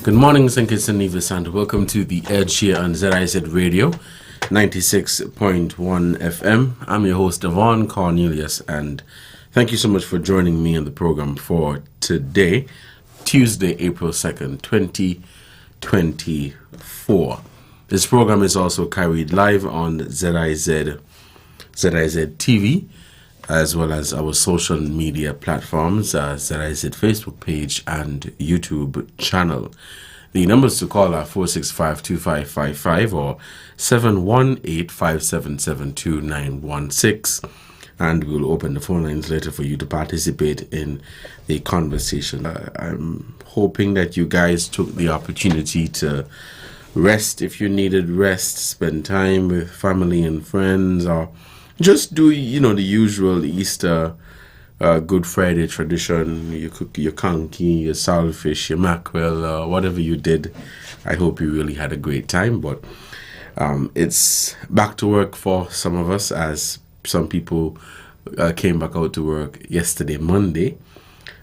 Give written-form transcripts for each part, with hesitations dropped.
Good morning, St. Kitts and Nevis, and welcome to The Edge here on ZIZ Radio, 96.1 FM. I'm your host, Devonne, Cornelius, and thank you so much for joining me on the program for today, Tuesday, April 2nd, 2024. This program is also carried live on ZIZ TV, as well as our social media platforms, ZIZ Facebook page and YouTube channel. The numbers to call are 465-2555 or 718-577-2916, and we'll open the phone lines later for you to participate in the conversation. I'm hoping that you guys took the opportunity to rest if you needed rest, spend time with family and friends, or just do, the usual Easter, Good Friday tradition. You cook your conky, your saltfish, your mackerel, whatever you did. I hope you really had a great time. But it's back to work for some of us, as some people came back out to work yesterday, Monday.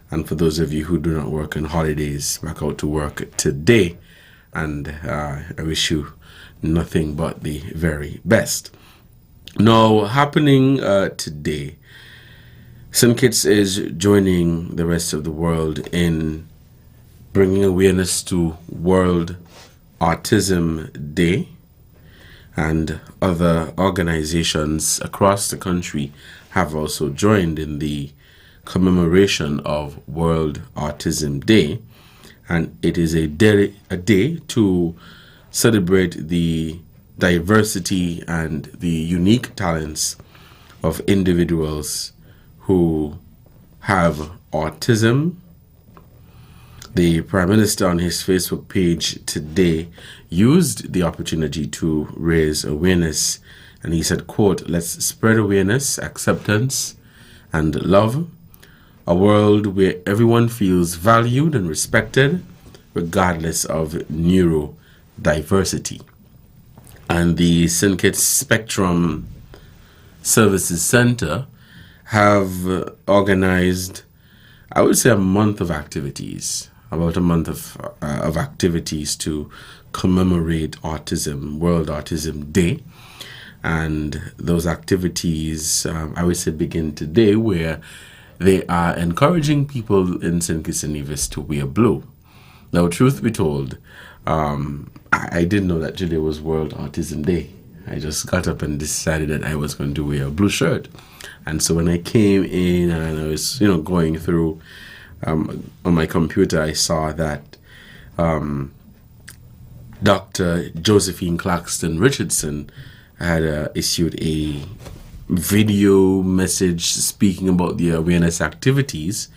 And for those of you who do not work on holidays, back out to work today. And I wish you nothing but the very best. Now, happening today, St. Kitts is joining the rest of the world in bringing awareness to World Autism Day, and other organizations across the country have also joined in the commemoration of World Autism Day, and it is a day to celebrate the diversity and the unique talents of individuals who have autism. The Prime Minister on his Facebook page today used the opportunity to raise awareness, and he said, quote, "Let's spread awareness, acceptance, and love. A world where everyone feels valued and respected, regardless of neurodiversity." And the St. Kitts Spectrum Services Center have organized, I would say, a month of activities, about a month of activities to commemorate autism, World Autism Day. And those activities, I would say, begin today, where they are encouraging people in St. Kitts and Nevis to wear blue. Now, truth be told, I didn't know that today was World Autism Day. I just got up and decided that I was going to wear a blue shirt. And so when I came in and I was, going through on my computer, I saw that Dr. Josephine Claxton Richardson had issued a video message speaking about the awareness activities.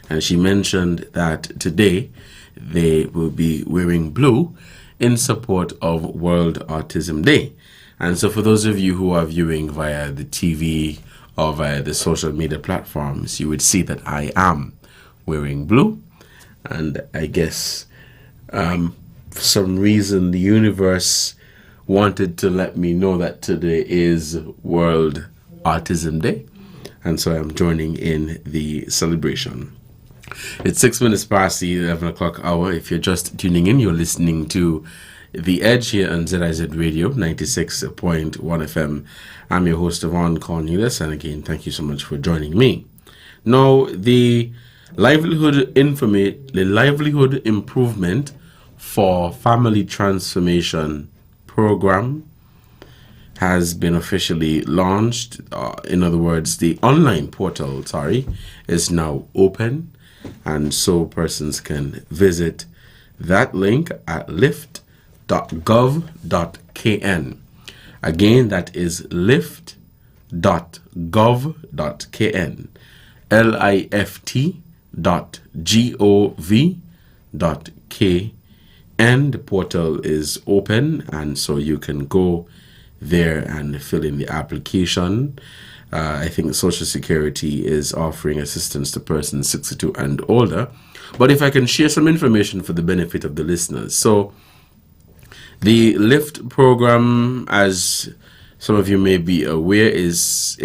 And she mentioned that today they will be wearing blue in support of World Autism Day. And so for those of you who are viewing via the TV or via the social media platforms, you would see that I am wearing blue. And I guess for some reason the universe wanted to let me know that today is World Autism Day. And so I'm joining in the celebration. It's 6 minutes past the 11 o'clock hour. If you're just tuning in, you're listening to The Edge here on ZIZ Radio, 96.1 FM. I'm your host, Devonne Cornelius, and again, thank you so much for joining me. Now, the Livelihood Improvement for Family Transformation program has been officially launched. In other words, the online portal, is now open. And so persons can visit that link at lift.gov.kn. Again, that is lift.gov.kn. lift.gov.kn. The portal is open, and so you can go there and fill in the application. I think Social Security is offering assistance to persons 62 and older. But if I can share some information for the benefit of the listeners. So the LIFT program, as some of you may be aware, is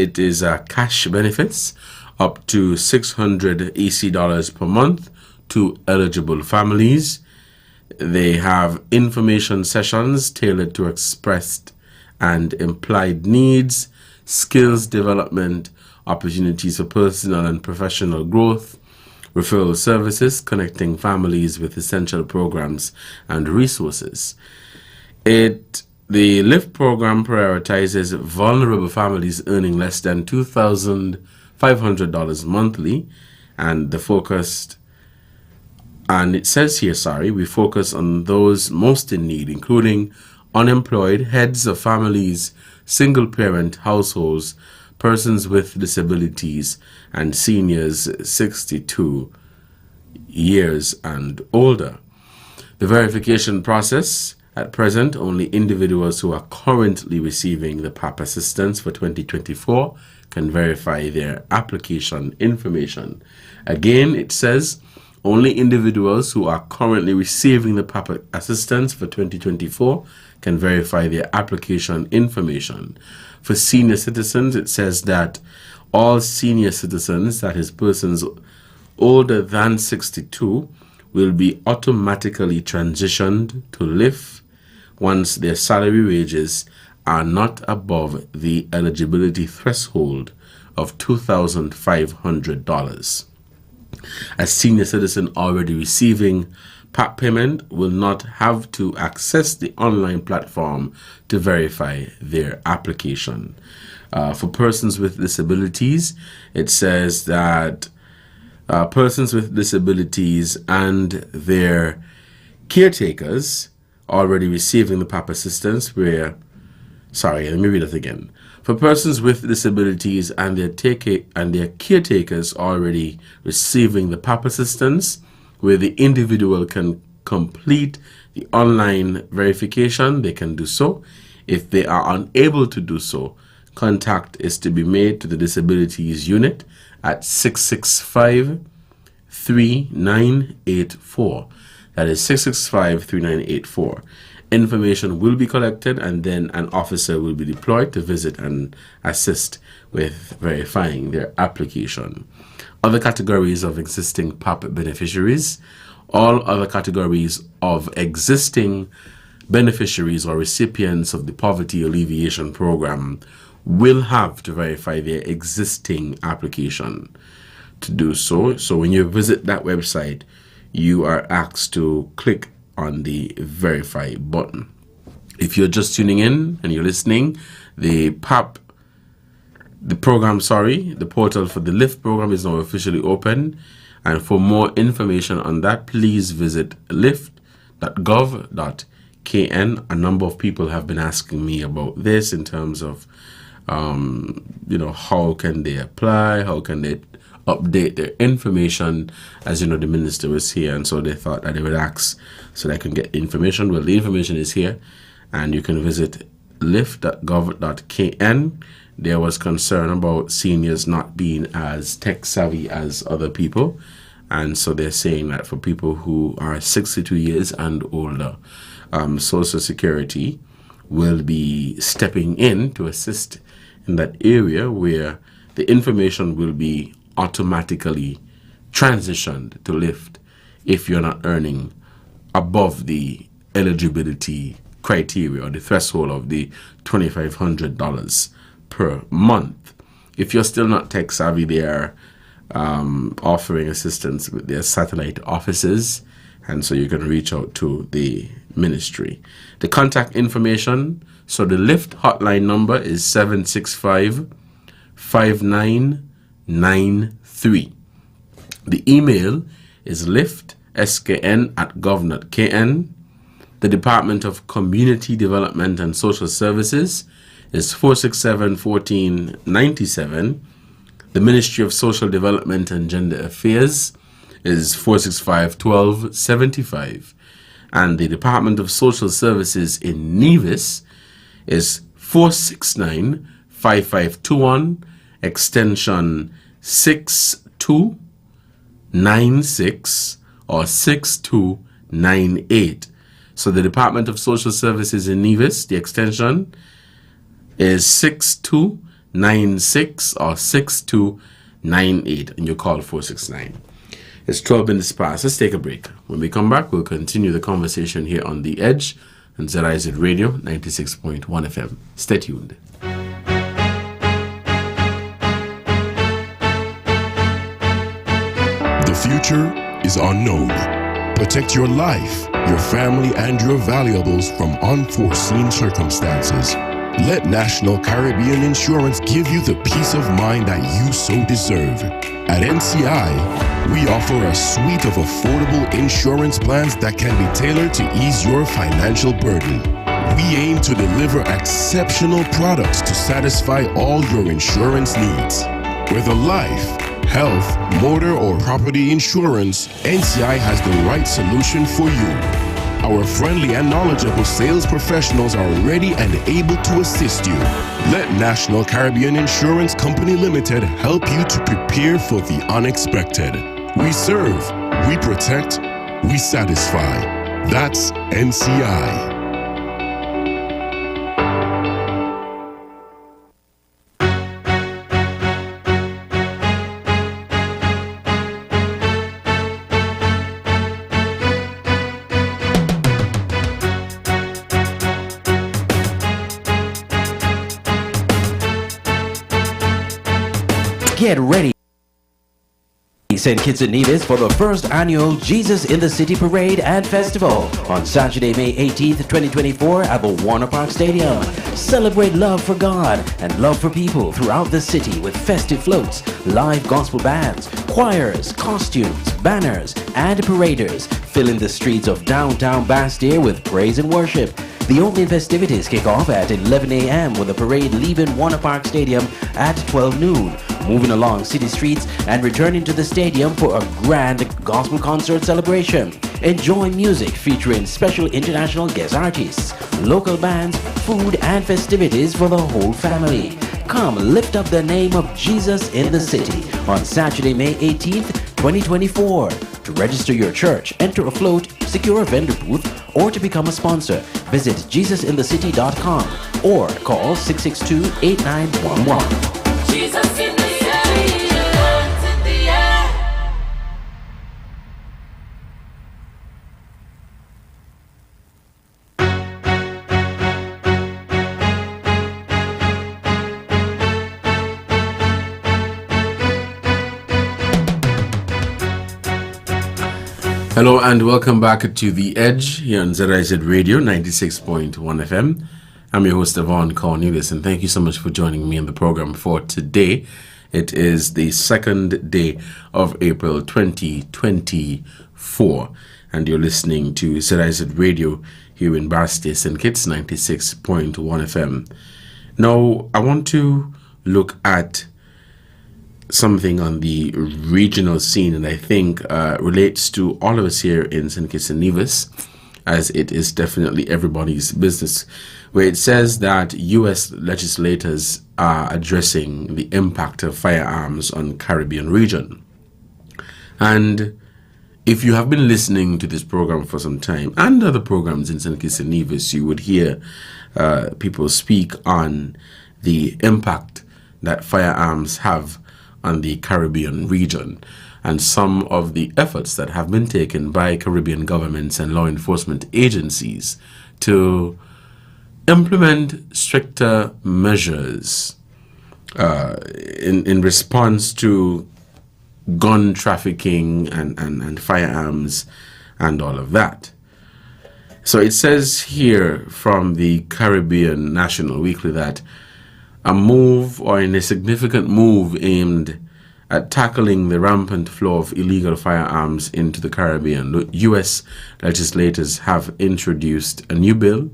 cash benefits up to $600 AC per month to eligible families. They have information sessions tailored to expressed and implied needs, skills development, opportunities for personal and professional growth, referral services connecting families with essential programs and resources. The LIFT program prioritizes vulnerable families earning less than $2,500 monthly, and it says here, we focus on those most in need, including unemployed, heads of families, single-parent households, persons with disabilities, and seniors 62 years and older. The verification process: at present, only individuals who are currently receiving the PAP assistance for 2024 can verify their application information. Again, it says only individuals who are currently receiving the PAP assistance for 2024 can verify their application information. For senior citizens, it says that all senior citizens, that is persons older than 62, will be automatically transitioned to LIFT once their salary wages are not above the eligibility threshold of $2,500. A senior citizen already receiving PAP payment will not have to access the online platform to verify their application. For persons with disabilities, it says that persons with disabilities and their caretakers already receiving the PAP assistance let me read it again. For persons with disabilities and their caretakers already receiving the PAP assistance, where the individual can complete the online verification, they can do so. If they are unable to do so, contact is to be made to the Disabilities Unit at 665-3984. That is 665-3984. Information will be collected, and then an officer will be deployed to visit and assist with verifying their application. Other categories of existing PAP beneficiaries: all other categories of existing beneficiaries or recipients of the Poverty Alleviation Program will have to verify their existing application. To do so, when you visit that website, you are asked to click on the verify button. If you're just tuning in and you're listening, the portal for the LIFT program is now officially open. And for more information on that, please visit lift.gov.kn. A number of people have been asking me about this in terms of, how can they apply? How can they update their information? As you know, the minister was here, and so they thought that they would ask so they can get information. Well, the information is here, and you can visit lift.gov.kn. There was concern about seniors not being as tech savvy as other people, and so they're saying that for people who are 62 years and older, Social Security will be stepping in to assist in that area where the information will be automatically transitioned to LIFT if you're not earning above the eligibility criteria or the threshold of the $2,500 per month. If you're still not tech savvy, they are offering assistance with their satellite offices, and so you can reach out to the ministry. The contact information: so the LIFT hotline number is 765-5993. The email is liftskn@gov.kn. The Department of Community Development and Social Services is 467-1497. The Ministry of Social Development and Gender Affairs is 465-1275. And the Department of Social Services in Nevis is 469-5521, extension 6296 or 6298. So the Department of Social Services in Nevis, the extension is 6296 or 6298, and you call 469. It's 12 minutes past. Let's take a break. When we come back, we'll continue the conversation here on The Edge on ZIZ Radio 96.1 FM. Stay tuned. The future is unknown. Protect your life, your family, and your valuables from unforeseen circumstances. Let National Caribbean Insurance give you the peace of mind that you so deserve. At NCI, we offer a suite of affordable insurance plans that can be tailored to ease your financial burden. We aim to deliver exceptional products to satisfy all your insurance needs. Whether life, health, motor, or property insurance, NCI has the right solution for you. Our friendly and knowledgeable sales professionals are ready and able to assist you. Let National Caribbean Insurance Company Limited help you to prepare for the unexpected. We serve, we protect, we satisfy. That's NCI. Get ready, St. Kitts and Nevis, for the first annual Jesus in the City Parade and Festival on Saturday, May 18th, 2024 at the Warner Park Stadium. Celebrate love for God and love for people throughout the city with festive floats, live gospel bands, choirs, costumes, banners, and paraders filling the streets of downtown Bastille with praise and worship. The opening festivities kick off at 11 a.m. with the parade leaving Warner Park Stadium at 12 noon, moving along city streets and returning to the stadium for a grand gospel concert celebration. Enjoy music featuring special international guest artists, local bands, food, and festivities for the whole family. Come lift up the name of Jesus in the city on Saturday, May 18th, 2024. To register your church, enter a float, secure a vendor booth, or to become a sponsor, visit jesusinthecity.com or call 662-8911. Jesus in the city, hands in the air. Hello and welcome back to The Edge here on ZIZ Radio 96.1 FM. I'm your host, Devonne, Cornelius, and thank you so much for joining me in the program for today. It is the second day of April 2024, and you're listening to ZIZ Radio here in Bastille, St. Kitts 96.1 FM. Now, I want to look at something on the regional scene, and I think relates to all of us here in St. Kitts and Nevis, as it is definitely everybody's business, where it says that U.S. legislators are addressing the impact of firearms on Caribbean region. And if you have been listening to this program for some time and other programs in St. Kitts and Nevis, you would hear people speak on the impact that firearms have on the Caribbean region, and some of the efforts that have been taken by Caribbean governments and law enforcement agencies to implement stricter measures in response to gun trafficking and firearms and all of that. So it says here from the Caribbean National Weekly that a move, or in a significant move aimed at tackling the rampant flow of illegal firearms into the Caribbean, the U.S. legislators have introduced a new bill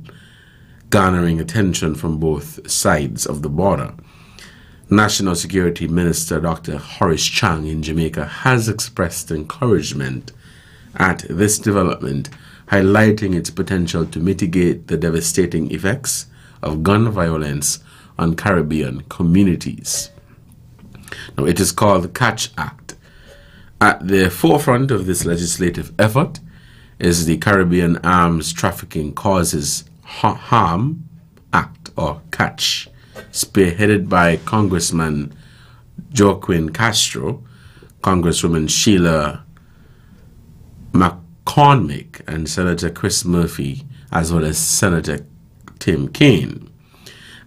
garnering attention from both sides of the border. National Security Minister Dr. Horace Chang in Jamaica has expressed encouragement at this development, highlighting its potential to mitigate the devastating effects of gun violence on Caribbean communities. Now, it is called the Catch Act. At the forefront of this legislative effort is the Caribbean Arms Trafficking Causes Harm Act, or CATCH, spearheaded by Congressman Joaquin Castro, Congresswoman Sheila McCormick and Senator Chris Murphy, as well as Senator Tim Kaine.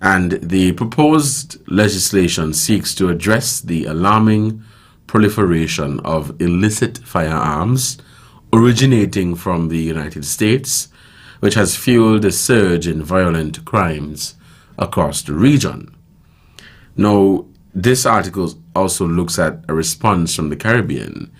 And the proposed legislation seeks to address the alarming proliferation of illicit firearms originating from the United States, which has fueled a surge in violent crimes across the region. Now, this article also looks at a response from the Caribbean,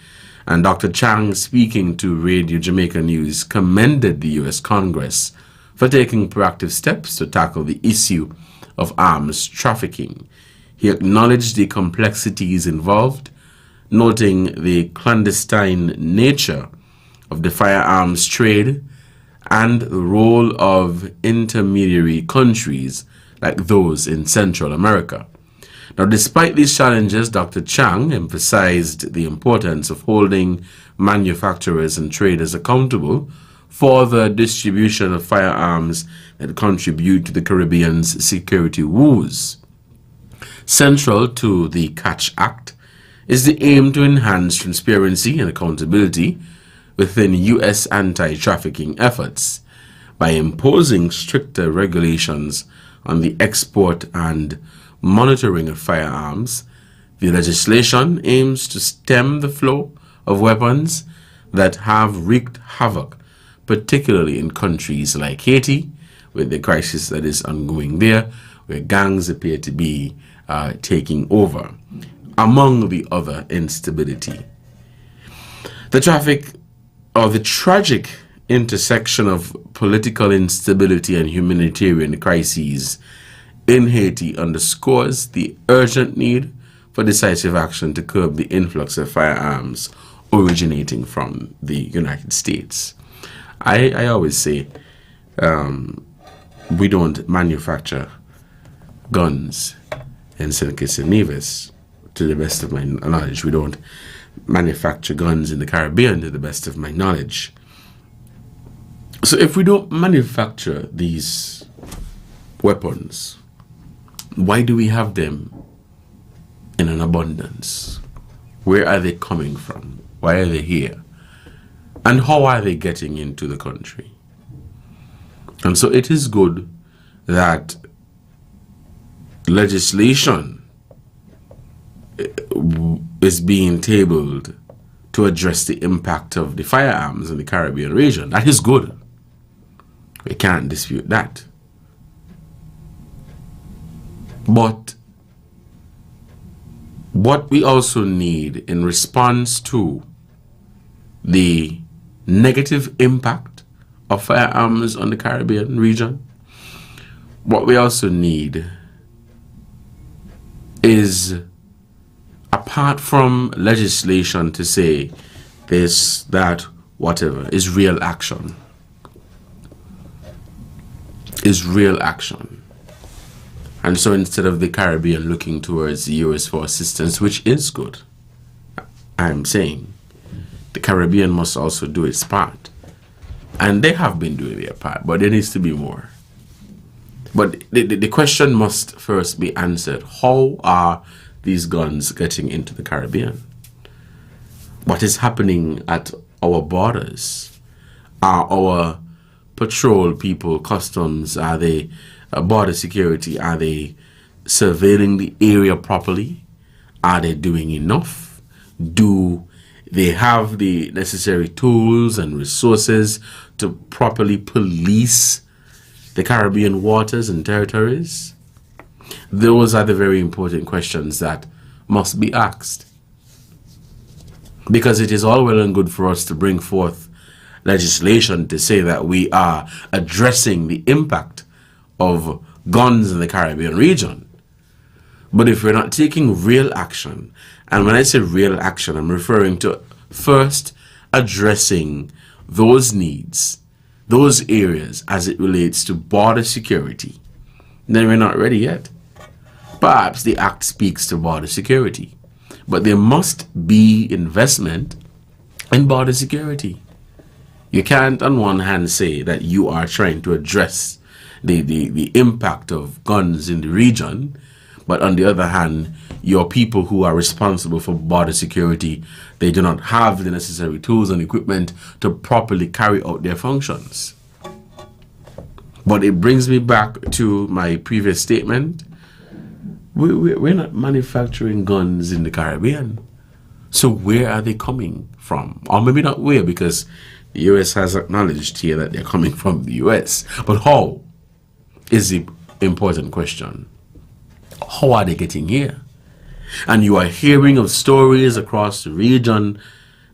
and Dr. Chang, speaking to Radio Jamaica News, commended the U.S. Congress for taking proactive steps to tackle the issue of arms trafficking. He acknowledged the complexities involved, noting the clandestine nature of the firearms trade and the role of intermediary countries like those in Central America. Now, despite these challenges, Dr. Chang emphasized the importance of holding manufacturers and traders accountable for the distribution of firearms that contribute to the Caribbean's security woes. Central to the Catch Act is the aim to enhance transparency and accountability within U.S. anti-trafficking efforts by imposing stricter regulations on the export and monitoring of firearms. The legislation aims to stem the flow of weapons that have wreaked havoc, particularly in countries like Haiti, with the crisis that is ongoing there, where gangs appear to be taking over, among the other instability. The tragic intersection of political instability and humanitarian crises in Haiti underscores the urgent need for decisive action to curb the influx of firearms originating from the United States. I always say we don't manufacture guns in St. Kitts and Nevis, to the best of my knowledge. We don't manufacture guns in the Caribbean, to the best of my knowledge. So if we don't manufacture these weapons, why do we have them in an abundance? Where are they coming from? Why are they here? And how are they getting into the country? And so it is good that legislation is being tabled to address the impact of the firearms in the Caribbean region. That is good. We can't dispute that. But what we also need in response to the negative impact of firearms on the Caribbean region, what we also need is, apart from legislation to say this, that, whatever, is real action. Is real action. And so instead of the Caribbean looking towards the US for assistance, which is good, I'm saying the Caribbean must also do its part. And they have been doing their part, but there needs to be more. But the question must first be answered. How are these guns getting into the Caribbean? What is happening at our borders? Are our patrol people, customs, are they border security, are they surveilling the area properly? Are they doing enough? Do they have the necessary tools and resources to properly police the Caribbean waters and territories? Those are the very important questions that must be asked. Because it is all well and good for us to bring forth legislation to say that we are addressing the impact of guns in the Caribbean region. But if we're not taking real action, and when I say real action, I'm referring to first addressing those needs, those areas as it relates to border security, then we're not ready yet. Perhaps the Act speaks to border security, but there must be investment in border security. You can't on one hand say that you are trying to address the impact of guns in the region, But on the other hand, your people who are responsible for border security, they do not have the necessary tools and equipment to properly carry out their functions. But it brings me back to my previous statement. We're not manufacturing guns in the Caribbean. So where are they coming from? Or maybe not where, because the US has acknowledged here that they're coming from the US. But how is the important question. How are they getting here? And you are hearing of stories across the region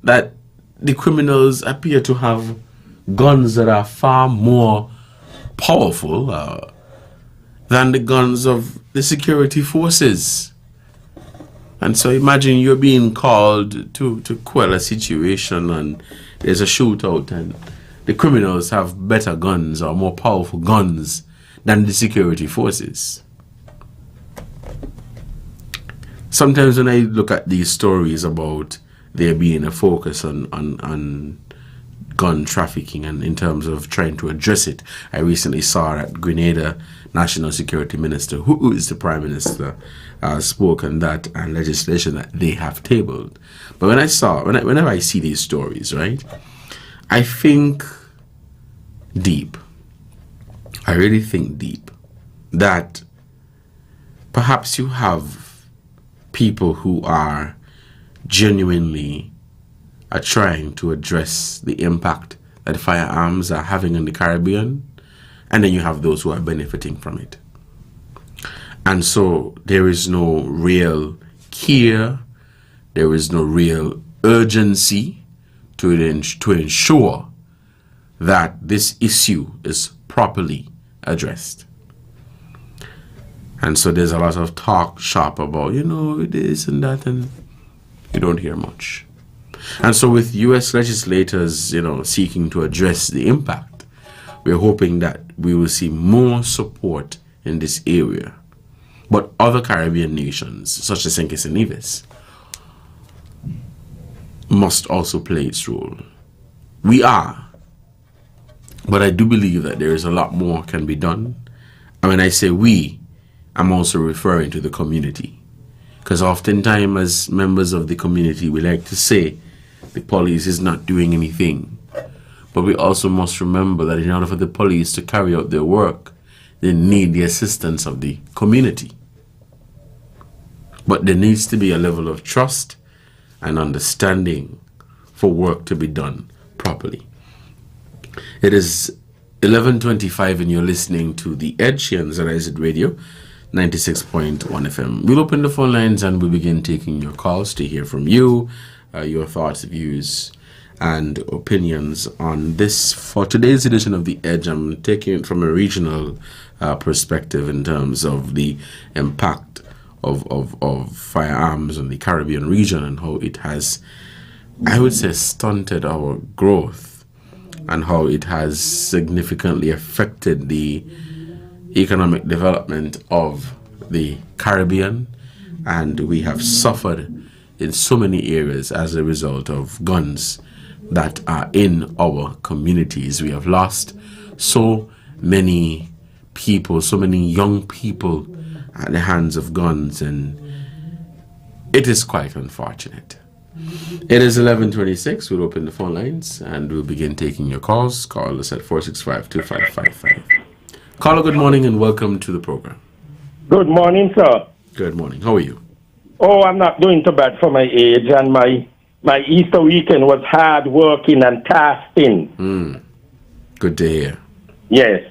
that the criminals appear to have guns that are far more powerful than the guns of the security forces. And so imagine you're being called to quell a situation and there's a shootout and the criminals have better guns or more powerful guns than the security forces. Sometimes when I look at these stories about there being a focus on gun trafficking and in terms of trying to address it, I recently saw that Grenada National Security Minister, who is the Prime Minister, spoke on that and legislation that they have tabled. But whenever I see these stories, right, I think deep. I really think deep that perhaps you have people who are genuinely trying to address the impact that firearms are having in the Caribbean, and then you have those who are benefiting from it. And so there is no real care, there is no real urgency to ensure that this issue is properly addressed. And so there's a lot of talk shop about, this and that, and you don't hear much. And so with US legislators, seeking to address the impact, we're hoping that we will see more support in this area. But other Caribbean nations, such as St. Kitts and Nevis, must also play its role. We are. But I do believe that there is a lot more can be done. And when I say we, I'm also referring to the community. Because oftentimes as members of the community, we like to say the police is not doing anything. But we also must remember that in order for the police to carry out their work, they need the assistance of the community. But there needs to be a level of trust and understanding for work to be done properly. It is 11:25 and you're listening to The Edge here on ZIZ Radio, 96.1 FM. We'll open the phone lines and we'll begin taking your calls to hear from you, your thoughts, views, and opinions on this. For today's edition of The Edge, I'm taking it from a regional perspective in terms of the impact of firearms in the Caribbean region and how it has, I would say, stunted our growth and how it has significantly affected the economic development of the Caribbean, and we have suffered in so many areas as a result of guns that are in our communities. We have lost so many people, so many young people at the hands of guns, and it is quite unfortunate. It is 11:26. We'll open the phone lines and we'll begin taking your calls. Call us at 465-2555. Caller, good morning and welcome to the program. Good morning, sir. Good morning. How are you? Oh, I'm not doing too bad for my age, and my Easter weekend was hard working and tasking. Good to hear. Yes.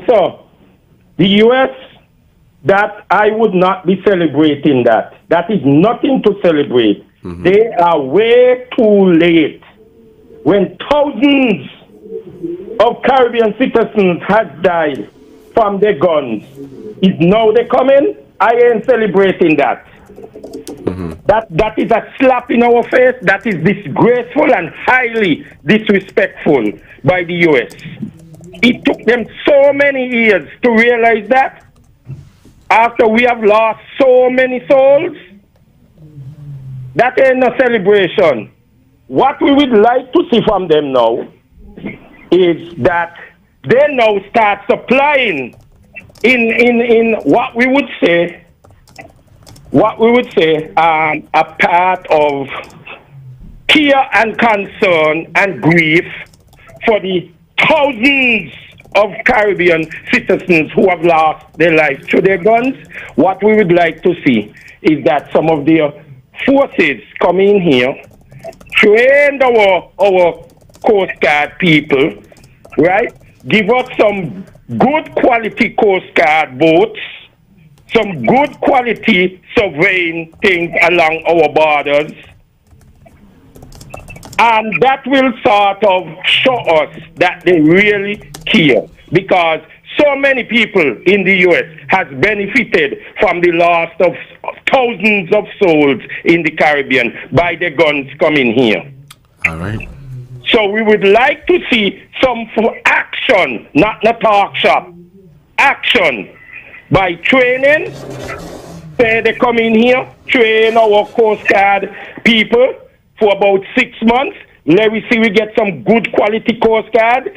So the U.S., that I would not be celebrating that. That is nothing to celebrate. They are way too late. When thousands of Caribbean citizens had died from their guns, is now they coming? I ain't celebrating that. That is a slap in our face. That is disgraceful and highly disrespectful by the U.S. It took them so many years to realize that. After we have lost so many souls, that ain't no celebration. What we would like to see from them now is that they now start supplying in what we would say what we would say, a part of care and concern and grief for the thousands of Caribbean citizens who have lost their lives through their guns. What we would like to see is that some of their forces come in here, train our Coast Guard people, right? Give us some good quality Coast Guard boats, some good quality surveying things along our borders, and that will sort of show us that they really care, because so many people in the U.S. has benefited from the loss of thousands of souls in the Caribbean by the guns coming here. All right. So we would like to see some action, not a talk shop. Action by training. Say they come in here, train our Coast Guard people for about 6 months. Let me see we get some good quality Coast Guard.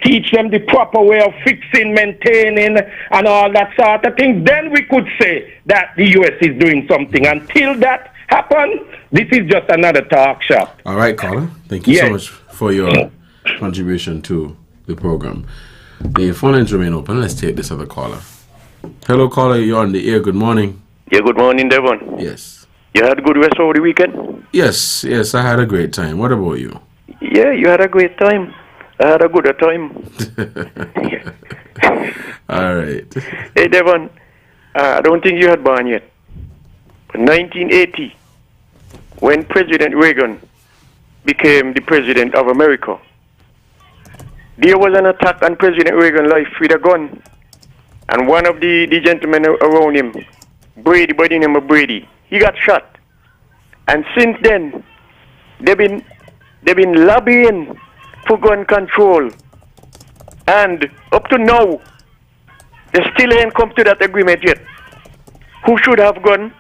Teach them the proper way of fixing, maintaining, and all that sort of thing. Then we could say that the U.S. is doing something. Until that happens, this is just another talk shop. All right, caller. Thank you so much for your contribution to the program. The phone lines remain open. Let's take this other caller. Hello, caller. You're on the air. Good morning. Yeah, good morning, Devonne. Yes. You had a good rest over the weekend? Yes, I had a great time. What about you? Yeah, you had a great time. I had a good time. All right. Hey, Devonne, I don't think you had born yet. 1980, when President Reagan became the President of America, there was an attack on President Reagan's life with a gun. And one of the gentlemen around him, Brady, by the name of Brady, he got shot. And since then, they've been lobbying for gun control. And up to now, they still ain't come to that agreement yet. Who should have gun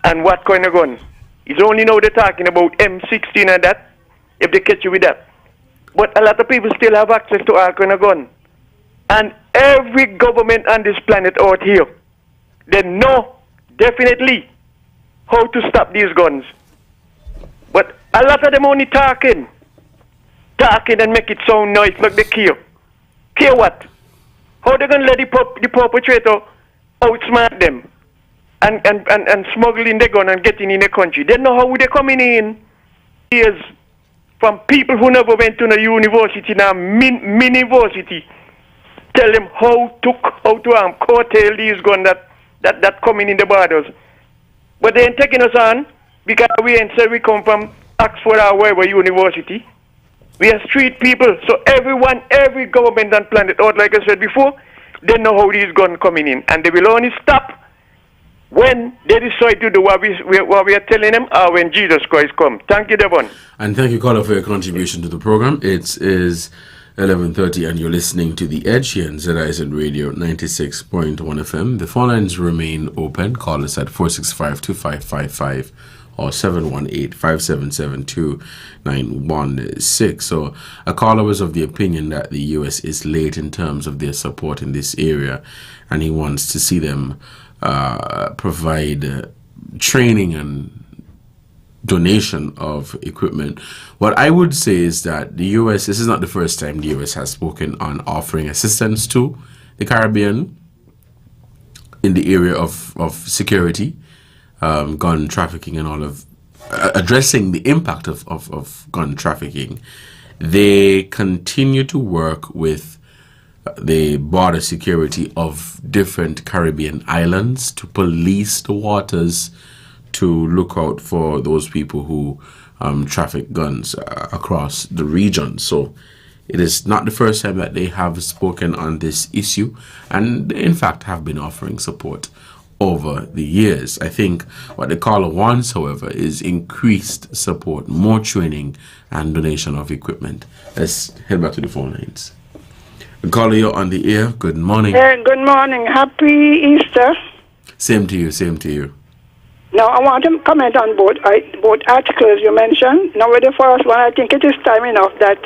and what kind of gun? It's only now they're talking about M16 and that, if they catch you with that. But a lot of people still have access to all kind of gun. And every government on this planet out here, they know definitely how to stop these guns. But a lot of them only talking and make it sound nice like they care. Care what? How they gonna let the perpetrator outsmart them and smuggling the gun and getting in the country? They know how they coming in. Years from people who never went to a university, now mini-university, tell them how to curtail these guns that coming in the borders. But they ain't taking us on because we ain't said we come from Oxford or wherever university. We are street people, so every government on planet Earth, like I said before, they know how these guns coming in, and they will only stop when they decide to do what we are telling them, or when Jesus Christ comes. Thank you, Devon. And thank you, caller, for your contribution to the program. It is 11:30, and you're listening to The Edge here on ZIZ Radio 96.1 FM. The phone lines remain open. Call us at 465-2555 or 718-577-2916. So a caller was of the opinion that the U.S. is late in terms of their support in this area, and he wants to see them provide training and donation of equipment. What I would say is that the U.S., this is not the first time the U.S. has spoken on offering assistance to the Caribbean in the area of security, gun trafficking, and all of addressing the impact of gun trafficking. They continue to work with the border security of different Caribbean islands to police the waters, to look out for those people who traffic guns across the region. So it is not the first time that they have spoken on this issue, and they in fact have been offering support over the years. I think what the caller wants, however, is increased support, more training, and donation of equipment. Let's head back to the phone lines. Caller, you're on the air. Good morning. Good morning. Happy Easter. Same to you, same to you. Now, I want to comment on both articles you mentioned. Now, with the first one, I think it is time enough that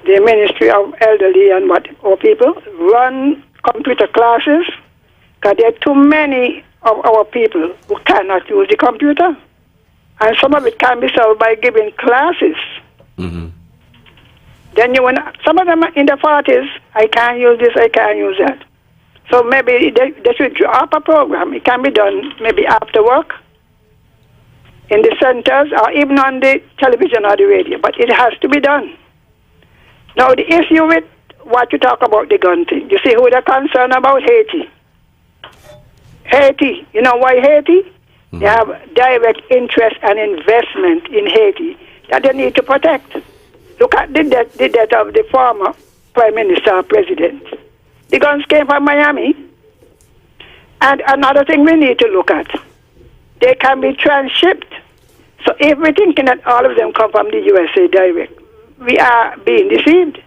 the Ministry of Elderly and our people run computer classes, because there are too many of our people who cannot use the computer. And some of it can be solved by giving classes. Mm-hmm. Then some of them are in the 40s, I can't use this, I can't use that. So maybe they should draw up a program. It can be done maybe after work, in the centers, or even on the television or the radio. But it has to be done. Now, the issue with what you talk about the gun thing, you see who they're concerned about? Haiti. Haiti. You know why Haiti? Mm-hmm. They have direct interest and investment in Haiti that they need to protect. Look at the death of the former prime minister or president. The guns came from Miami. And another thing we need to look at, they can be transshipped. So if we're thinking that all of them come from the USA direct, we are being deceived.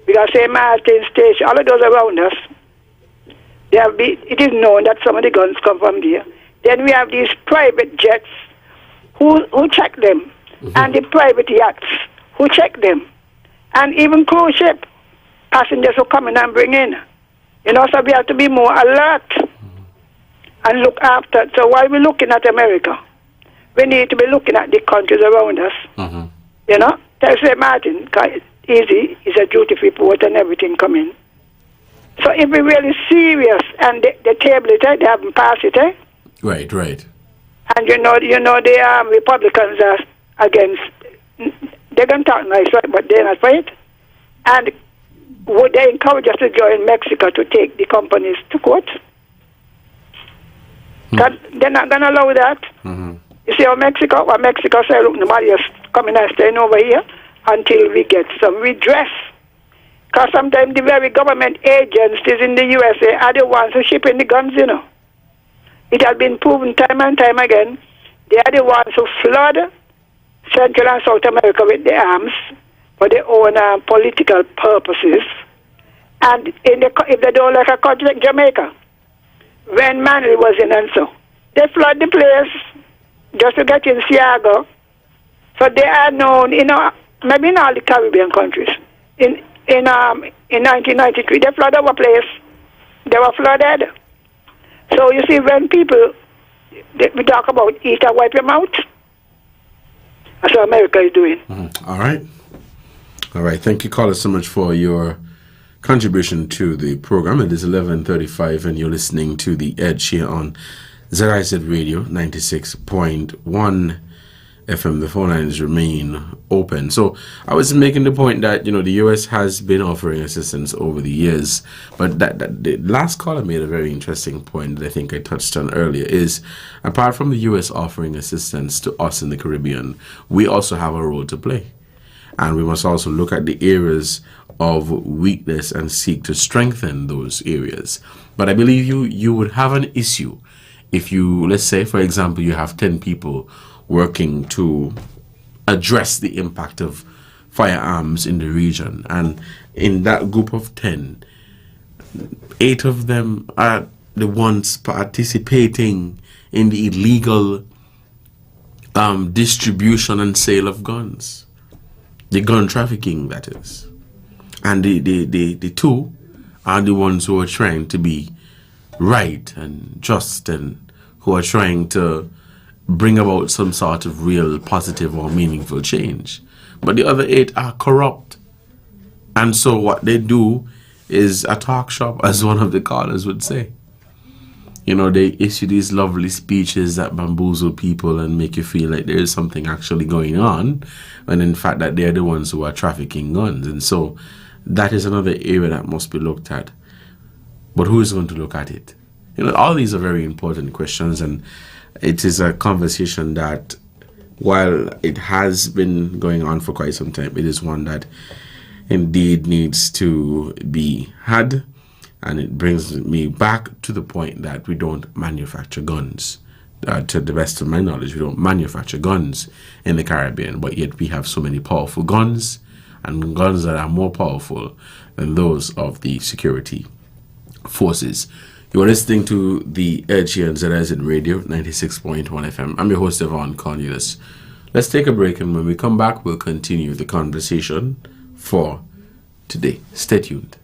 Because St. Martin Station, all of those around us, it is known that some of the guns come from there. Then we have these private jets who check them, mm-hmm. and the private yachts who check them, and even cruise ship passengers who come in and bring in. So we have to be more alert and look after. So while we're looking at America, we need to be looking at the countries around us. Mm-hmm. Tell St. Martin, easy, is a duty-free port and everything coming. So if we're really serious and they table it, they haven't passed it, Right. And the Republicans are against, they can talk nice, right, but they're not for it. And would they encourage us to join Mexico to take the companies to court? Mm-hmm. They're not going to allow that. Mm-hmm. You see how Mexico say, look, nobody is coming and staying over here until we get some redress. Because sometimes the very government agencies in the USA are the ones who ship in the guns, It has been proven time and time again. They are the ones who flood Central and South America with the arms for their own political purposes. And if they don't like a country like Jamaica, when Manley was in and so, they flood the place just to get in Seattle. So they are known, maybe in all the Caribbean countries. In 1993, they flooded our place. They were flooded. So you see, when people, we talk about eat and wipe your mouth, that's what America is doing. Mm-hmm. All right. Thank you, caller, so much for your contribution to the program. It is 11:35, and you're listening to The Edge here on ZIZ Radio 96.1 FM. The phone lines remain open. So I was making the point that, the U.S. has been offering assistance over the years, but that the last caller made a very interesting point that I think I touched on earlier, is apart from the U.S. offering assistance to us in the Caribbean, we also have a role to play. And we must also look at the areas of weakness and seek to strengthen those areas. But I believe you would have an issue if you, let's say, for example, you have 10 people working to address the impact of firearms in the region. And in that group of 10, 8 of them are the ones participating in the illegal distribution and sale of guns. The gun trafficking, that is. And the 2 are the ones who are trying to be right and just, and who are trying to bring about some sort of real positive or meaningful change. But the other 8 are corrupt. And so what they do is a talk shop, as one of the callers would say. They issue these lovely speeches that bamboozle people and make you feel like there is something actually going on, when in fact that they're the ones who are trafficking guns. And so that is another area that must be looked at. But who is going to look at it? All these are very important questions, and it is a conversation that, while it has been going on for quite some time, it is one that indeed needs to be had. And it brings me back to the point that we don't manufacture guns. To the best of my knowledge, we don't manufacture guns in the Caribbean, but yet we have so many powerful guns, and guns that are more powerful than those of the security forces. You are listening to The Edge here on ZIZ Radio 96.1 FM. I'm your host, Devonne, Cornelius. Let's take a break, and when we come back, we'll continue the conversation for today. Stay tuned.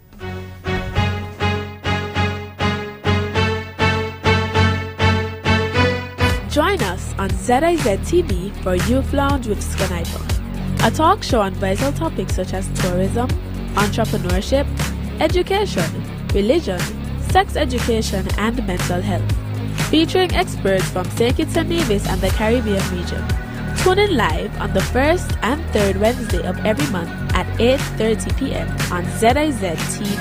ZIZ TV for Youth Lounge with Skenator, a talk show on vital topics such as tourism, entrepreneurship, education, religion, sex education, and mental health, featuring experts from St. Kitts and Nevis and the Caribbean region. Tune in live on the first and third Wednesday of every month at 8:30 p.m. on ZIZ TV.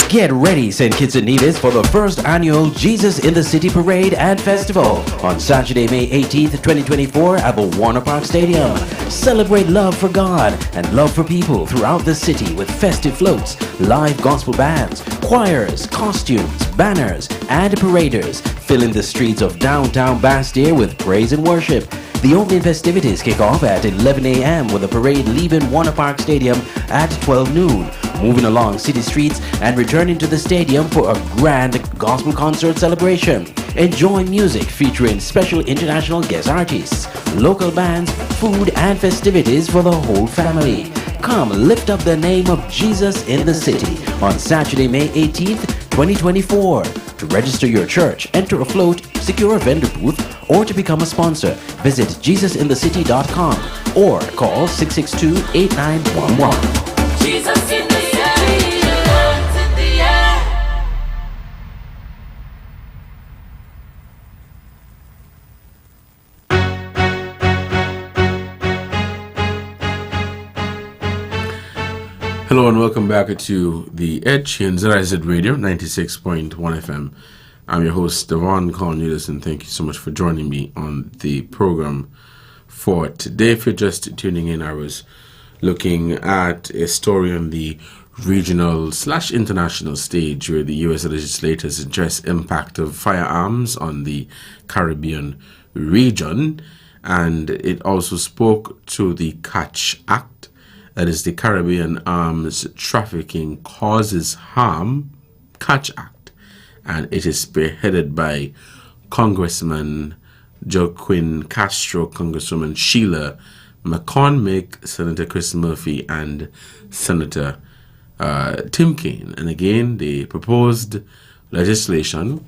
Get ready, St. Kitts and Nevis, for the first annual Jesus in the City Parade and Festival on Saturday, May 18th, 2024 at the Warner Park Stadium. Celebrate love for God and love for people throughout the city with festive floats, live gospel bands, choirs, costumes, banners, and paraders filling the streets of downtown Bastille with praise and worship. The opening festivities kick off at 11 a.m. with the parade leaving Warner Park Stadium at 12 noon, moving along city streets and returning to the stadium for a grand gospel concert celebration. Enjoy music featuring special international guest artists, local bands, food, and festivities for the whole family. Come lift up the name of Jesus in the city on Saturday, May 18th, 2024. To register your church, enter a float, secure a vendor booth, or to become a sponsor, visit jesusinthecity.com or call 662-8911. Jesus in the city, hands in the air. Hello and welcome back to The Edge here in ZIZ Radio 96.1 FM. I'm your host, Devonne Cornelius, and thank you so much for joining me on the program for today. If you're just tuning in, I was looking at a story on the regional/international stage where the U.S. legislators address impact of firearms on the Caribbean region, and it also spoke to the Catch Act. That is the Caribbean Arms Trafficking Causes Harm Catch Act, and it is spearheaded by Congressman Joaquin Castro, Congresswoman Sheila McCormick, Senator Chris Murphy, and Senator Tim Kaine. And again, the proposed legislation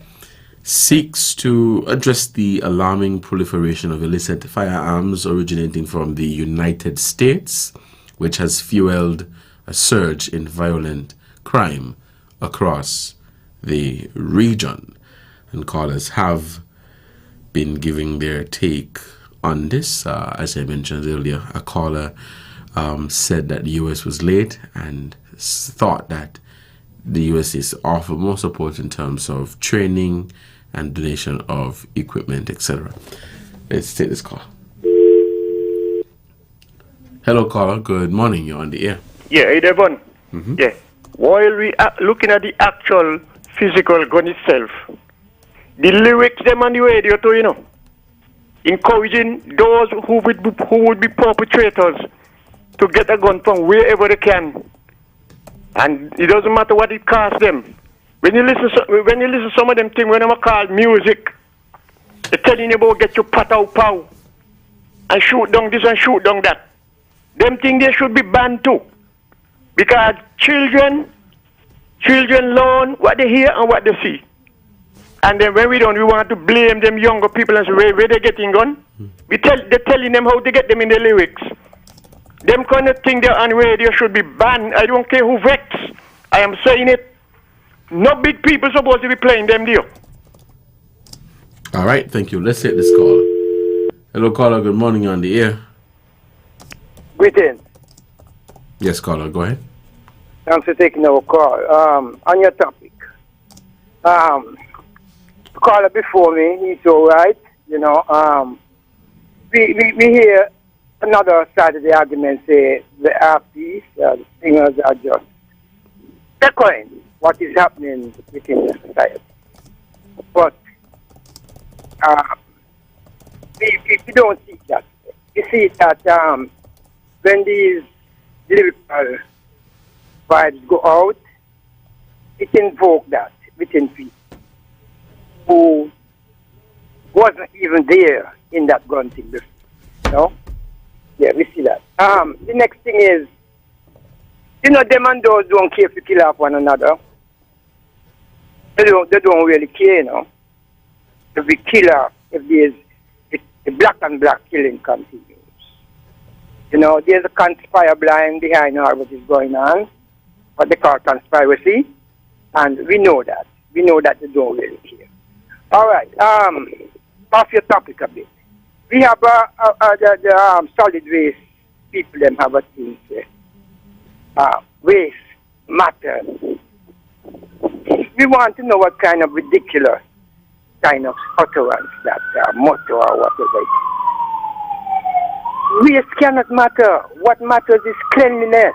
seeks to address the alarming proliferation of illicit firearms originating from the United States, which has fueled a surge in violent crime across the region. And callers have been giving their take on this. As I mentioned earlier, a caller said that the U.S. was late and thought that the U.S. is offer more support in terms of training and donation of equipment, etc. Let's take this call. Hello, caller. Good morning. You're on the air. Yeah, hey, Devonne. Yeah. While we are looking at the actual physical gun itself, the lyrics them on the radio too, you know, encouraging those who would be perpetrators to get a gun from wherever they can, and it doesn't matter what it costs them. When you listen to some of them things, when I'm called music, they're telling you about get your pat out pow and shoot down this and shoot down that. Them things they should be banned too, because children learn what they hear and what they see. And then when we want to blame them younger people and say where they getting gun. They're telling them how to get them in the lyrics. Them kind of thing there on radio should be banned. I don't care who vex. I am saying it. No big people supposed to be playing them deal. All right, thank you. Let's take this call. Hello, caller. Good morning. You're on the air. Greetings. Yes, caller. Go ahead. Thanks for taking our call. On your topic, the caller before me, he's all right. You know, we hear another side of the argument say the artists, the singers are just echoing what is happening within the society. But we don't see that. We see that when these lyrical vibes go out, it invokes that within people who wasn't even there in that gun thing before. You know? Yeah, we see that. The next thing is, you know, them and those don't care if you kill off one another. They don't really care, you know. If we kill off, if there's the black and black killing continues. You know, there's a conspire blind behind all what is going on, what they call conspiracy, and we know that. We know that they don't really care. All right, off your topic a bit. We have the solid waste people, them have a thing say, waste matters. We want to know what kind of ridiculous kind of utterance that motto or whatever. Waste cannot matter. What matters is cleanliness.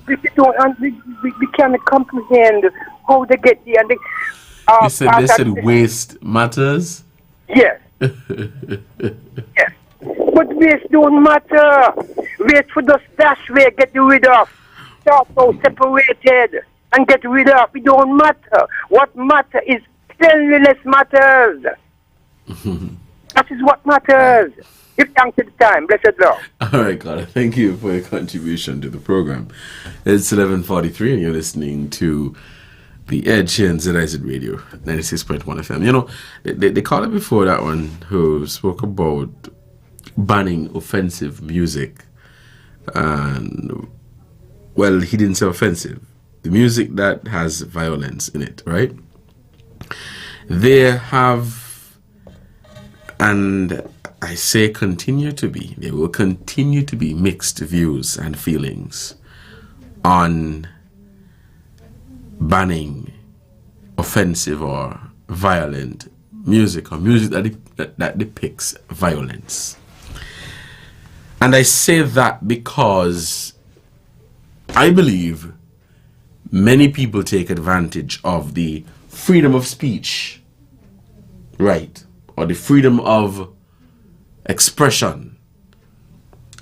we cannot comprehend how they get there. And you said waste matters? Yes. Yes. But waste don't matter. Waste for the stash way, get rid of. Start out separated and get rid of. It don't matter. What matters is cleanliness matters. That is what matters. Give thanks to the time. Blessed Lord. All right, God. Thank you for your contribution to the program. It's 11:43 and you're listening to The Edge here in ZIZ Radio, 96.1 FM. You know, they called it before that one who spoke about banning offensive music. And, well, he didn't say offensive. The music that has violence in it, right? They have, and I say continue to be, there will continue to be mixed views and feelings on banning offensive or violent music or music that depicts violence. And I say that because I believe many people take advantage of the freedom of speech, right, or the freedom of expression.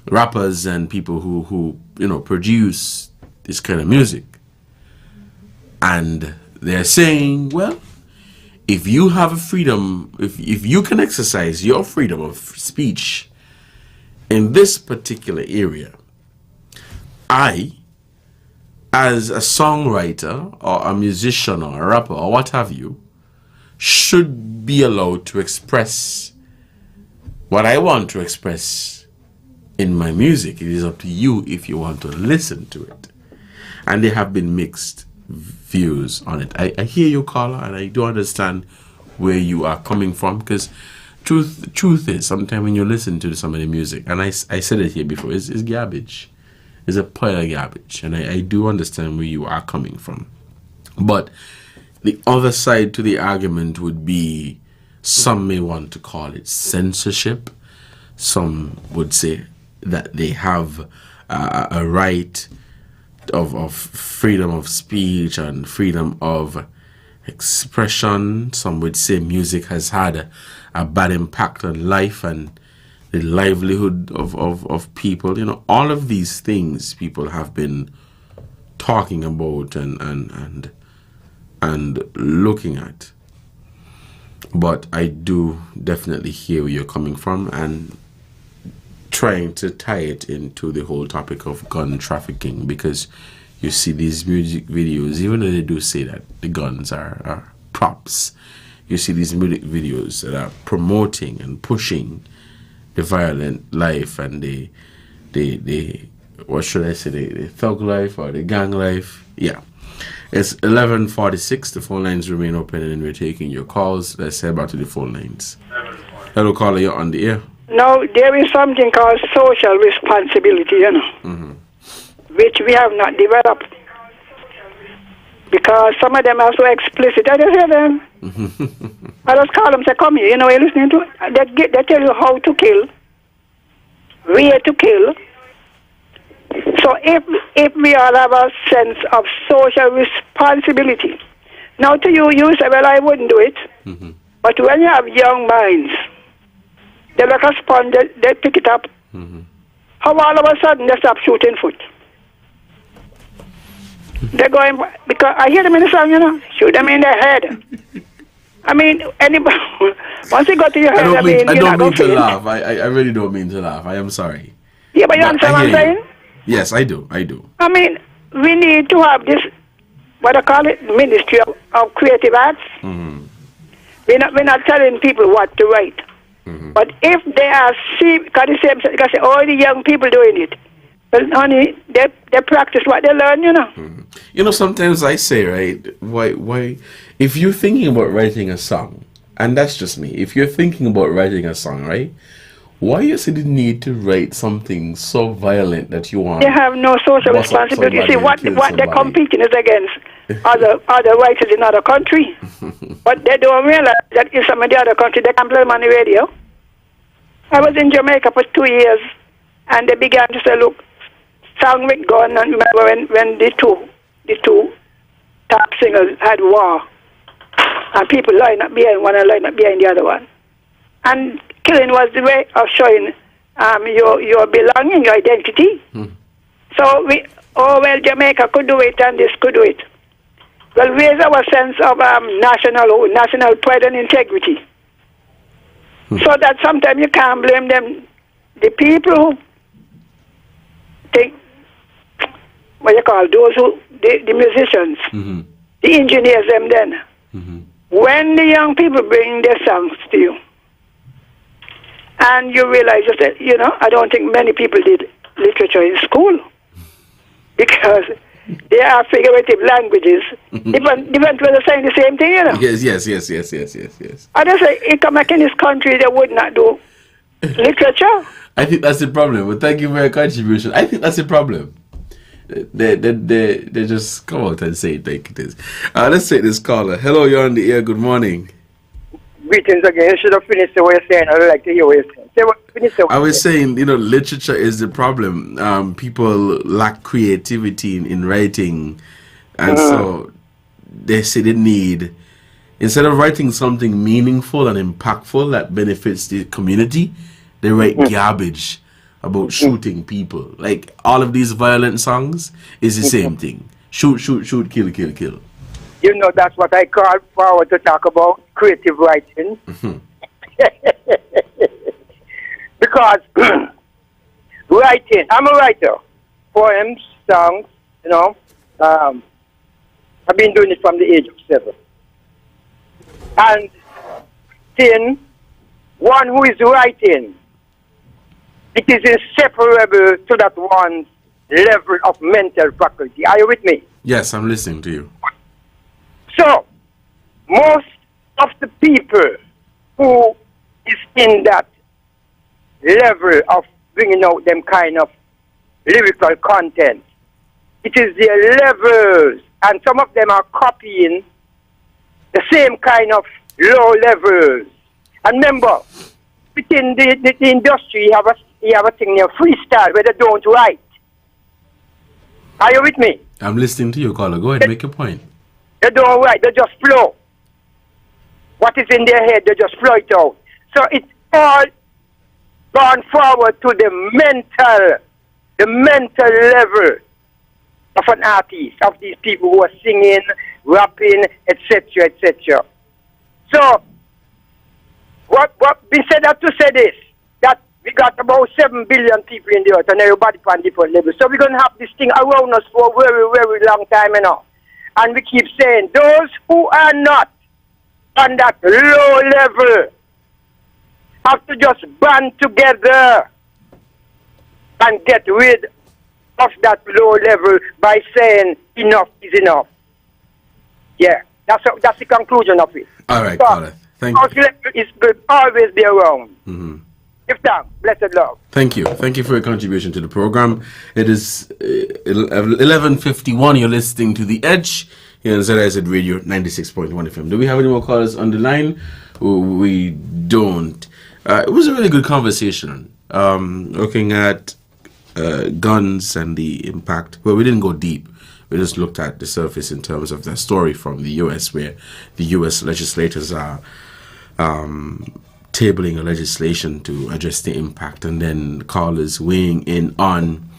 Rappers and people who produce this kind of music. And they're saying, well, if you have a freedom, if you can exercise your freedom of speech in this particular area, I, as a songwriter or a musician or a rapper or what have you, should be allowed to express what I want to express in my music. It is up to you if you want to listen to it. And there have been mixed views on it. I hear you, caller, and I do understand where you are coming from, because truth is, sometimes when you listen to some of the music, and I said it here before, it's garbage. It's a pile of garbage, and I do understand where you are coming from. But the other side to the argument would be, some may want to call it censorship. Some would say that they have a right of freedom of speech and freedom of expression. Some would say music has had a bad impact on life and the livelihood of people. You know, all of these things people have been talking about and looking at. But I do definitely hear where you're coming from and trying to tie it into the whole topic of gun trafficking, because you see these music videos, even though they do say that the guns are props, you see these music videos that are promoting and pushing the violent life and the what should I say, the thug life or the gang life. Yeah. It's 11:46. The phone lines remain open and we're taking your calls. Let's head back to the phone lines. Hello, caller, you're on the air. Now, there is something called social responsibility, which we have not developed. Because some of them are so explicit. I just hear them. I just call them, say, come here, you're listening to it. They tell you how to kill, where to kill. So if we all have a sense of social responsibility, now to you say, well, I wouldn't do it. But when you have young minds, they're like a sponge, they pick it up. How all of a sudden they stop shooting foot? They're going, because I hear them in the song, shoot them in the head. I mean, anybody, once you go to your head, I don't mean to laugh. I really don't mean to laugh. I am sorry. Yeah, but you understand what I'm saying? Yes, I do. I mean, we need to have this, what I call it, Ministry of Creative Arts. We're not telling people what to write. But if they are because all the young people doing it, well, honey, they practice what they learn, you know. You know, sometimes I say, right, why, if you're thinking about writing a song, and that's just me, if you're thinking about writing a song, right, why you see the need to write something so violent that you want? They have no social responsibility. You see, what they're competing is against other writers in other countries. But they don't realize that in some of the other countries, they can play them on the radio. I was in Jamaica for 2 years, and they began to say, look, song with gun, and remember when the two top singers had war, and people line up behind one and line up behind the other one. And killing was the way of showing your belonging, your identity. So Jamaica could do it and this could do it. Well, where's our sense of national pride and integrity? So that sometimes you can't blame them. The people who think, what you call those who, the musicians, the engineers, them then. When the young people bring their songs to you, and you realize that, you know, I don't think many people did literature in school because they are figurative languages. Different ways of saying the same thing, you know. Yes. I just say, if come back in this country, they would not do literature. I think that's the problem. But thank you for your contribution. I think that's the problem. They just come out and say it like it is. Let's take this caller. Hello, you're on the air. Good morning. Greetings again. You should have finished what you're saying. I would like to hear what you're saying. I was saying, you know, literature is the problem. People lack creativity in writing. And so they say they need, instead of writing something meaningful and impactful that benefits the community, they write garbage about shooting people. Like all of these violent songs is the same thing. Shoot, kill. You know, that's what I call forward to talk about creative writing. Because writing, I'm a writer. Poems, songs, you know. I've been doing it from the age of 7. And then, one who is writing, it is inseparable to that one's level of mental faculty. Are you with me? Yes, I'm listening to you. So, most of the people who is in that level of bringing out them kind of lyrical content, it is their levels, and some of them are copying the same kind of low levels. And remember, within the industry, you have a thing near freestyle where they don't write. Are you with me? I'm listening to you, caller. Go ahead, make your point. They don't write, they just flow. What is in their head, they just flow it out. So it's all gone forward to the mental level of an artist, of these people who are singing, rapping, etc., etc. So, what we said that to say this, that we got about 7 billion people in the earth and everybody on different levels. So we're going to have this thing around us for a very, very long time, you know. And we keep saying, those who are not on that low level have to just band together and get rid of that low level by saying enough is enough. Yeah, that's the conclusion of it. All right, caller. Thank you. It will always be around. If that, blessed love. Thank you. Thank you for your contribution to the program. It is 11:51. You're listening to The Edge here on ZIZ Radio 96.1 FM. Do we have any more callers on the line? We don't. It was a really good conversation. Looking at guns and the impact. Well, we didn't go deep. We just looked at the surface in terms of the story from the U.S., where the U.S. legislators are tabling a legislation to address the impact, and then callers weighing in on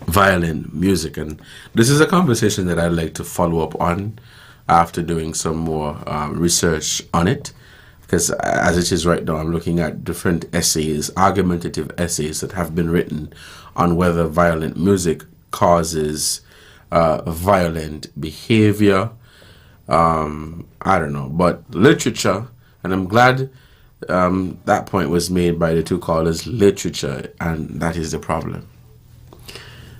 violent music. And this is a conversation that I'd like to follow up on after doing some more research on it, because as it is right now, I'm looking at different essays, argumentative essays that have been written on whether violent music causes violent behavior, I don't know, but literature, and I'm glad that point was made by the two callers, literature, and that is the problem.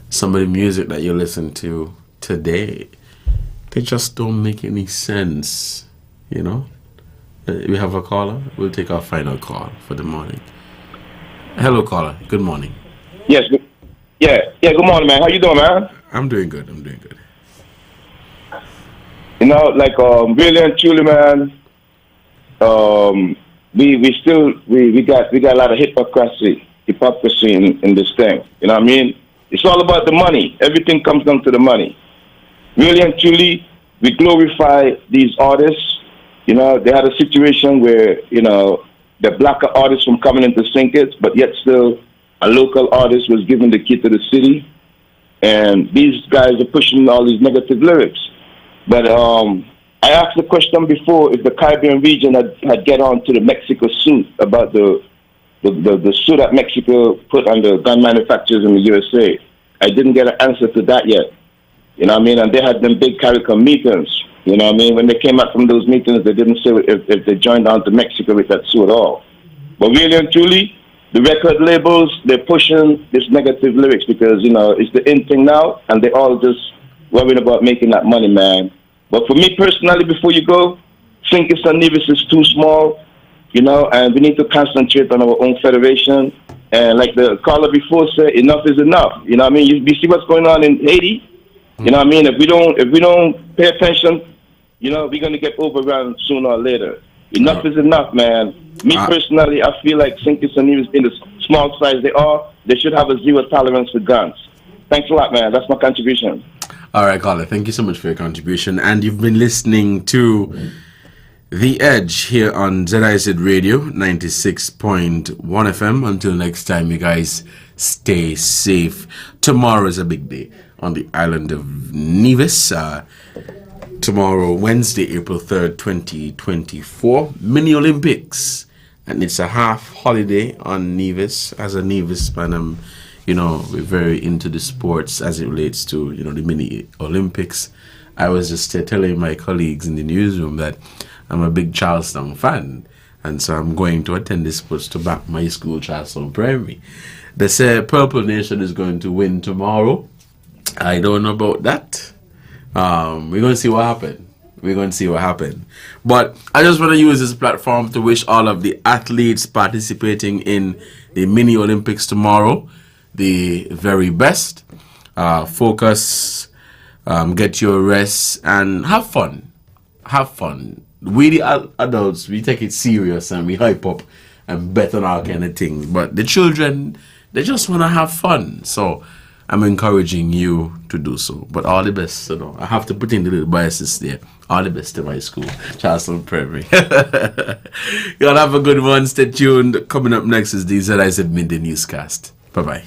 Some of the music that you listen to today, they just don't make any sense, you know? We have a caller. We'll take our final call for the morning. Hello, caller. Good morning. Yes. Yeah. Good morning, man. How you doing, man? I'm doing good. You know, like really and truly, man. We got a lot of hypocrisy in this thing. You know what I mean? It's all about the money. Everything comes down to the money. Really and truly, we glorify these artists. You know, they had a situation where, you know, the blacker artists from coming into Sinkers, but yet still a local artist was given the key to the city. And these guys are pushing all these negative lyrics. But I asked the question before if the Caribbean region had get on to the Mexico suit about the suit that Mexico put on the gun manufacturers in the USA. I didn't get an answer to that yet. You know what I mean? And they had them big CARICOM meetings. You know what I mean? When they came out from those meetings, they didn't say if they joined on to Mexico with that suit at all. But really and truly, the record labels, they're pushing this negative lyrics because, you know, it's the in thing now, and they're all just worrying about making that money, man. But for me personally, before you go, Sinkers and Nevis is too small, you know, and we need to concentrate on our own federation. And like the caller before said, enough is enough. You know what I mean? You see what's going on in Haiti? You know what I mean? If we don't pay attention, you know, we're gonna get overrun sooner or later. Enough is enough, man. Me personally, I feel like Sinkers and Nevis, in the small size they should have a zero tolerance for guns. Thanks a lot, man. That's my contribution. All right, caller. Thank you so much for your contribution. And you've been listening to The Edge here on ZIZ Radio 96.1 FM. Until next time, you guys stay safe. Tomorrow is a big day on the island of Nevis. Tomorrow, Wednesday, April 3rd, 2024, Mini Olympics. And it's a half holiday on Nevis. As a Nevis man, you know, we're very into the sports as it relates to, you know, the Mini Olympics. I was just telling my colleagues in the newsroom that I'm a big Charlestown fan. And so I'm going to attend the sports to back my school, Charlestown Primary. They say Purple Nation is going to win tomorrow. I don't know about that. We're going to see what happens. But I just want to use this platform to wish all of the athletes participating in the Mini Olympics tomorrow the very best. Focus, get your rest, and have fun. We the adults, we take it serious and we hype up and bet on all kind of things. But the children, they just want to have fun. So I'm encouraging you to do so. But all the best, you know. I have to put in the little biases there. All the best to my school, Charlestown Primary. Y'all have a good one. Stay tuned. Coming up next is the ZIZ Midday Newscast. Bye-bye.